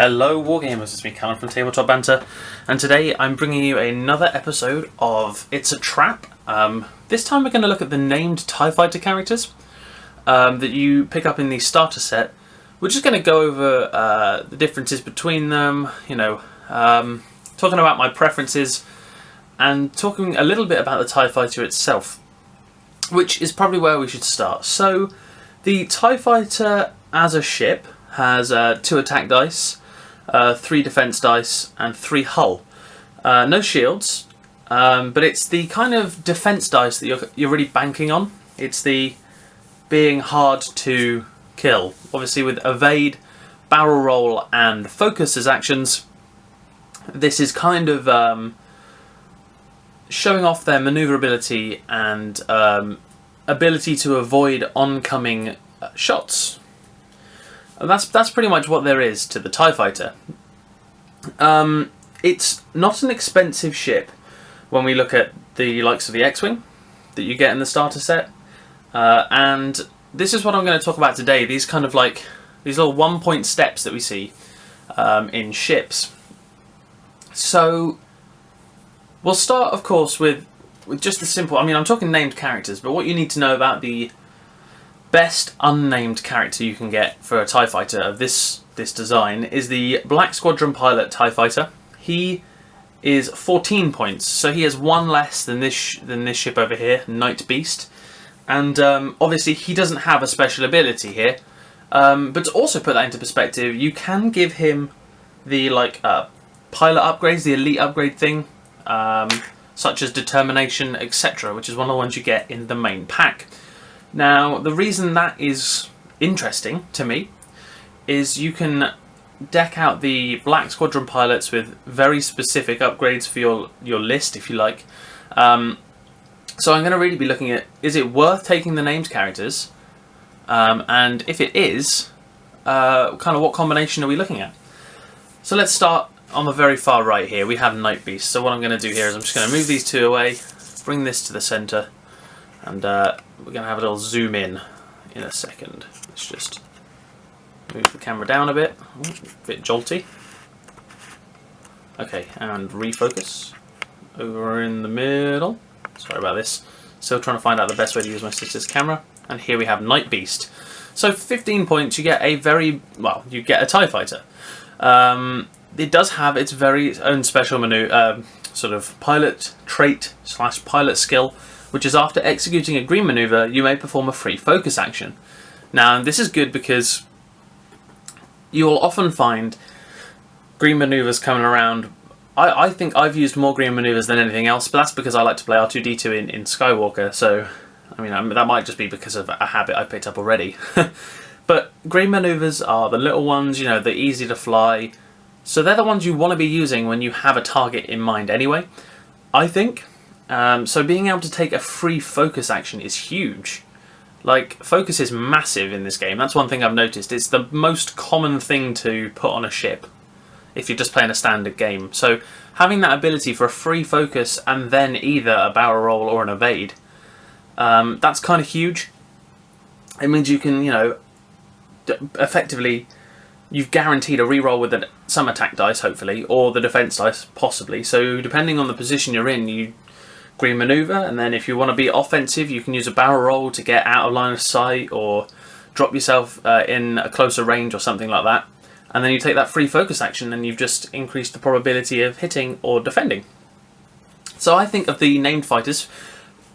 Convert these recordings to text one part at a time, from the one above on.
Hello Wargamers, it's me Callum from TableTopBanter, and today I'm bringing you another episode of It's a Trap. This time we're going to look at the named TIE Fighter characters that you pick up in the starter set. We're just going to go over the differences between them, talking about my preferences and talking a little bit about the TIE Fighter itself, which is probably where we should start. So the TIE Fighter as a ship has 2 attack dice, 3 defense dice, and 3 hull. No shields, but it's the kind of defense dice that you're really banking on. It's the being hard to kill. Obviously with evade, barrel roll, and focus as actions, this is kind of showing off their maneuverability and ability to avoid oncoming shots. And that's pretty much what there is to the TIE Fighter. It's not an expensive ship when we look at the likes of the X-Wing that you get in the starter set. And this is what I'm going to talk about today. These kind of like, these little 1-point steps that we see in ships. So we'll start, of course, with just the simple, I'm talking named characters, but what you need to know about the best unnamed character you can get for a TIE Fighter of this design is the Black Squadron Pilot TIE Fighter. He is 14 points, so he has 1 less than this ship over here, Nightbeast. And obviously he doesn't have a special ability here. But to also put that into perspective, you can give him the pilot upgrades, the elite upgrade thing, such as determination, etc., which is one of the ones you get in the main pack. Now, the reason that is interesting to me is you can deck out the Black Squadron pilots with very specific upgrades for your list, if you like. So I'm going to really be looking at, is it worth taking the named characters? And if it is, kind of what combination are we looking at? So let's start on the very far right here. We have Nightbeast. So what I'm going to do here is I'm just going to move these 2 away, bring this to the centre, and we're going to have a little zoom in a second. Let's just move the camera down a bit jolty. Okay, and refocus over in the middle. Sorry about this. Still trying to find out the best way to use my sister's camera. And here we have Nightbeast. So for 15 points you get you get a TIE Fighter. It does have its very own special sort of pilot trait / pilot skill, which is after executing a green maneuver, you may perform a free focus action. Now, this is good because you will often find green maneuvers coming around. I think I've used more green maneuvers than anything else, but that's because I like to play R2-D2 in Skywalker, so that might just be because of a habit I picked up already. But green maneuvers are the little ones, they're easy to fly, so they're the ones you want to be using when you have a target in mind anyway, I think. So being able to take a free focus action is huge. Focus is massive in this game. That's one thing I've noticed. It's the most common thing to put on a ship if you're just playing a standard game. So having that ability for a free focus and then either a barrel roll or an evade, that's kind of huge. It means you can, effectively, you've guaranteed a reroll with some attack dice, hopefully, or the defense dice, possibly. So depending on the position you're in, you green maneuver, and then if you want to be offensive, you can use a barrel roll to get out of line of sight or drop yourself in a closer range or something like that. And then you take that free focus action and you've just increased the probability of hitting or defending. So I think of the named fighters,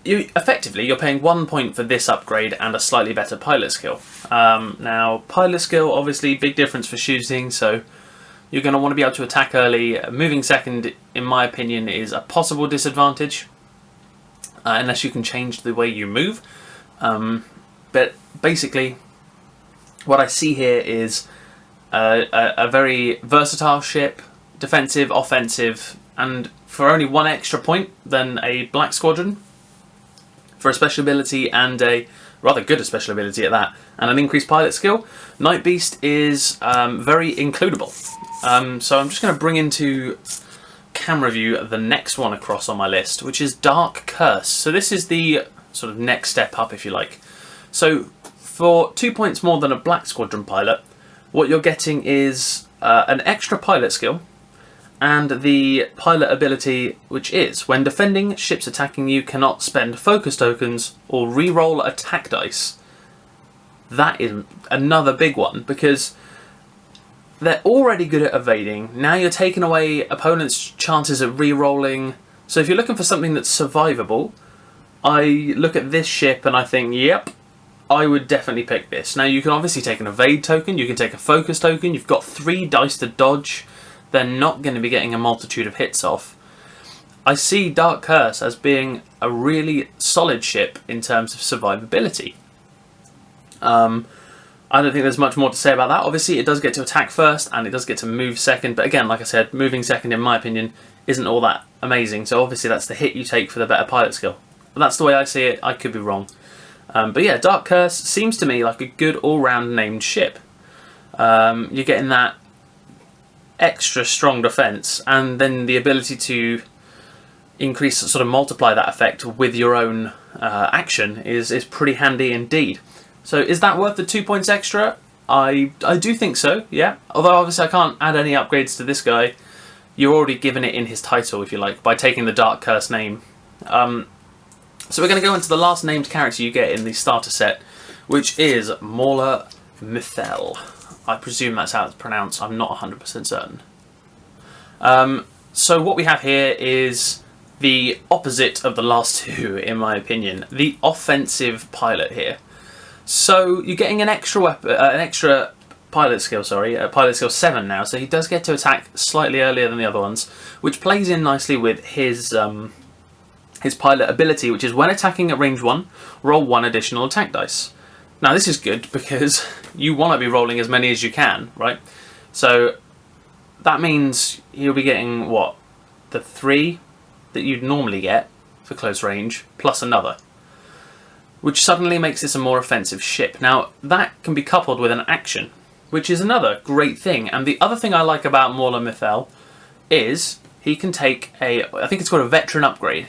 you're paying 1 point for this upgrade and a slightly better pilot skill. Now, pilot skill, obviously, big difference for shooting, so you're going to want to be able to attack early. Moving second, in my opinion, is a possible disadvantage, unless you can change the way you move. But basically, what I see here is a very versatile ship, defensive, offensive, and for only 1 extra point than a Black Squadron, for a special ability and a rather good special ability at that, and an increased pilot skill, Nightbeast is very includable. So I'm just going to bring into camera view the next one across on my list, which is Dark Curse. So this is the sort of next step up, if you like. So for 2 points more than a Black Squadron pilot, what you're getting is an extra pilot skill, and the pilot ability, which is, when defending, ships attacking you cannot spend focus tokens or re-roll attack dice. That is another big one, because they're already good at evading. Now you're taking away opponents' chances of re-rolling. So if you're looking for something that's survivable, I look at this ship and I think, yep, I would definitely pick this. Now you can obviously take an evade token, you can take a focus token, you've got 3 dice to dodge. They're not going to be getting a multitude of hits off. I see Dark Curse as being a really solid ship in terms of survivability. I don't think there's much more to say about that. Obviously, it does get to attack first, and it does get to move second. But again, like I said, moving second, in my opinion, isn't all that amazing. So obviously, that's the hit you take for the better pilot skill. But that's the way I see it. I could be wrong. But yeah, Dark Curse seems to me like a good all-round named ship. You're getting that extra strong defense, and then the ability to increase, sort of multiply that effect with your own action is pretty handy indeed. So is that worth the 2 points extra? I do think so, yeah. Although obviously I can't add any upgrades to this guy. You're already given it in his title, if you like, by taking the Dark Curse name. So we're going to go into the last named character you get in the starter set, which is Mauler Mithel. I presume that's how it's pronounced. I'm not 100% certain. So what we have here is the opposite of the last two, in my opinion. The offensive pilot here. So you're getting an extra weapon, an extra pilot skill. Sorry, pilot skill 7 now. So he does get to attack slightly earlier than the other ones, which plays in nicely with his pilot ability, which is when attacking at range 1, roll 1 additional attack dice. Now this is good because you want to be rolling as many as you can, right? So that means you'll be getting, what, the 3 that you'd normally get for close range, plus another, which suddenly makes this a more offensive ship. Now that can be coupled with an action, which is another great thing. And the other thing I like about Mauler Mithel is he can take I think it's called a veteran upgrade.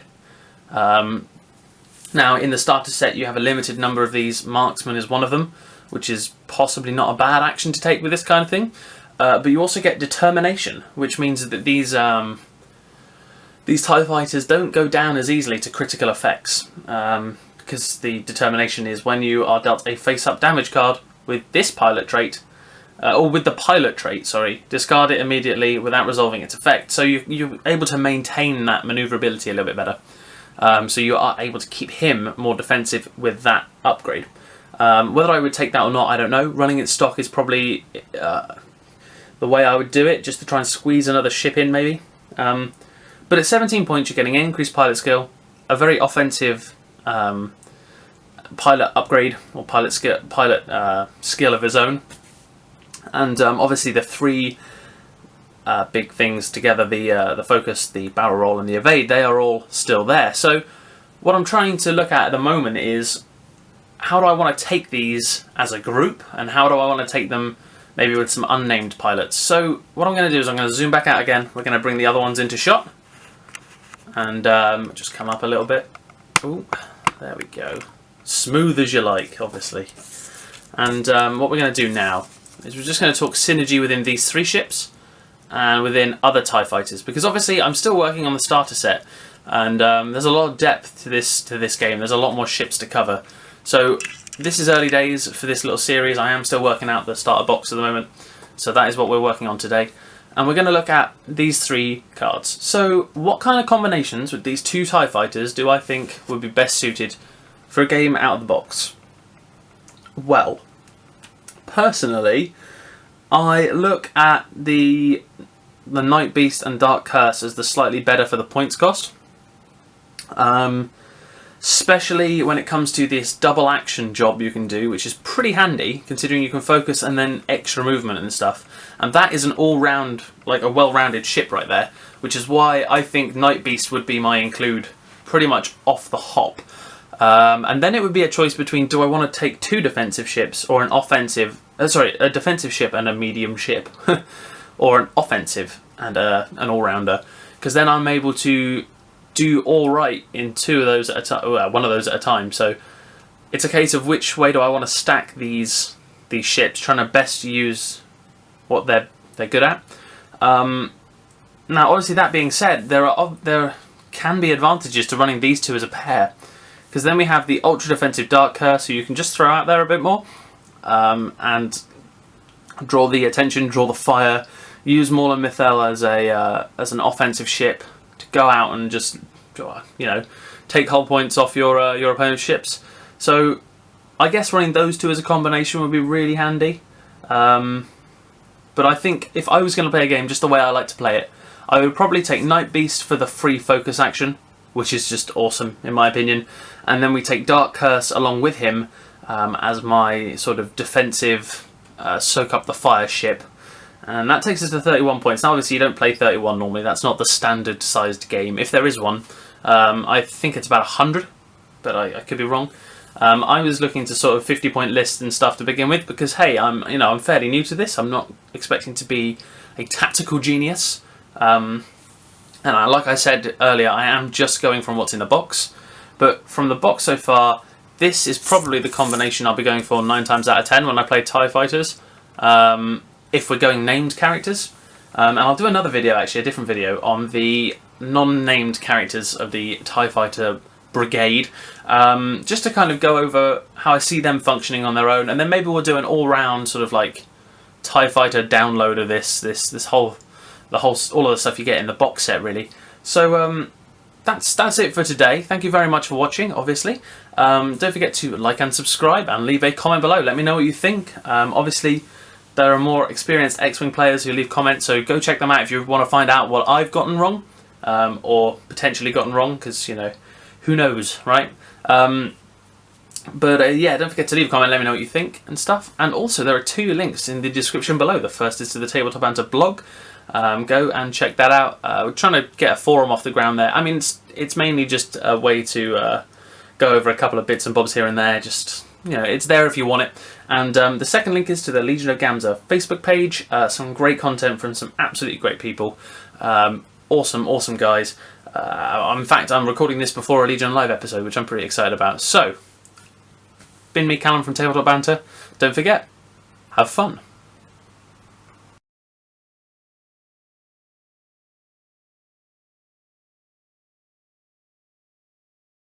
Now, in the starter set, you have a limited number of these. Marksman is one of them, which is possibly not a bad action to take with this kind of thing. But you also get Determination, which means that these TIE fighters don't go down as easily to critical effects. Because the Determination is when you are dealt a face-up damage card with this pilot trait, or with the pilot trait, sorry, discard it immediately without resolving its effect. So you're able to maintain that maneuverability a little bit better. So you are able to keep him more defensive with that upgrade. Whether I would take that or not, I don't know. Running it stock is probably the way I would do it, just to try and squeeze another ship in, maybe. But at 17 points, you're getting an increased pilot skill, a very offensive pilot upgrade, or pilot skill of his own, and obviously the 3 big things together, the focus, the barrel roll, and the evade, they are all still there. So what I'm trying to look at the moment is, how do I want to take these as a group, and how do I want to take them maybe with some unnamed pilots? So what I'm going to do is I'm going to zoom back out again. We're going to bring the other ones into shot, and just come up a little bit. Ooh, there we go. Smooth as you like, obviously. And what we're going to do now is we're just going to talk synergy within these 3 ships, and within other TIE fighters, because obviously I'm still working on the starter set, and there's a lot of depth to this game. There's a lot more ships to cover. So this is early days for this little series. I am still working out the starter box at the moment, so that is what we're working on today. And we're going to look at these 3 cards. So what kind of combinations with these 2 TIE fighters do I think would be best suited for a game out of the box? Well, personally, I look at the Nightbeast and Dark Curse as the slightly better for the points cost. Especially when it comes to this double action job you can do, which is pretty handy considering you can focus and then extra movement and stuff. And that is an all-round, like a well-rounded ship right there, which is why I think Nightbeast would be my include pretty much off the hop. And then it would be a choice between, do I want to take 2 defensive ships or an offensive, a defensive ship and a medium ship, or an offensive and an all-rounder, because then I'm able to do all right in 2 of those at a time, one of those at a time. So it's a case of which way do I want to stack these ships, trying to best use what their they're good at. Now, obviously, that being said, there can be advantages to running these two as a pair, because then we have the ultra defensive Dark Curse, who you can just throw out there a bit more, and draw the attention, draw the fire, use Maul and Mythel as an offensive ship to go out and just, you know, take hull points off your opponent's ships. So I guess running those two as a combination would be really handy. But I think if I was going to play a game just the way I like to play it, I would probably take Nightbeast for the free focus action, which is just awesome in my opinion, and then we take Dark Curse along with him as my sort of defensive soak up the fire ship, and that takes us to 31 points. Now obviously you don't play 31 normally, that's not the standard sized game. If there is one, I think it's about 100, but I could be wrong. I was looking to sort of 50-point lists and stuff to begin with because, hey, I'm fairly new to this. I'm not expecting to be a tactical genius. And like I said earlier, I am just going from what's in the box. But from the box so far, this is probably the combination I'll be going for 9 times out of 10 when I play TIE Fighters. If we're going named characters. And I'll do another video, actually, a different video, on the non-named characters of the TIE Fighter Brigade, just to kind of go over how I see them functioning on their own, and then maybe we'll do an all-round sort of like TIE Fighter download of all of the stuff you get in the box set, really. So that's it for today. Thank you very much for watching, obviously. Don't forget to like and subscribe and leave a comment below. Let me know what you think. Obviously, there are more experienced X-Wing players who leave comments, so go check them out if you want to find out what I've gotten wrong, or potentially gotten wrong, because, you know, who knows, right? Yeah, don't forget to leave a comment, let me know what you think and stuff. And also, there are 2 links in the description below. The first is to the TableTopBanter blog. Go and check that out. We're trying to get a forum off the ground there. I mean, it's mainly just a way to go over a couple of bits and bobs here and there. Just, you know, it's there if you want it. And the second link is to the Legion of Gamza Facebook page. Some great content from some absolutely great people. Awesome guys. In fact, I'm recording this before a Legion Live episode, which I'm pretty excited about. So, been me, Callum from TabletopBanter. Don't forget, have fun.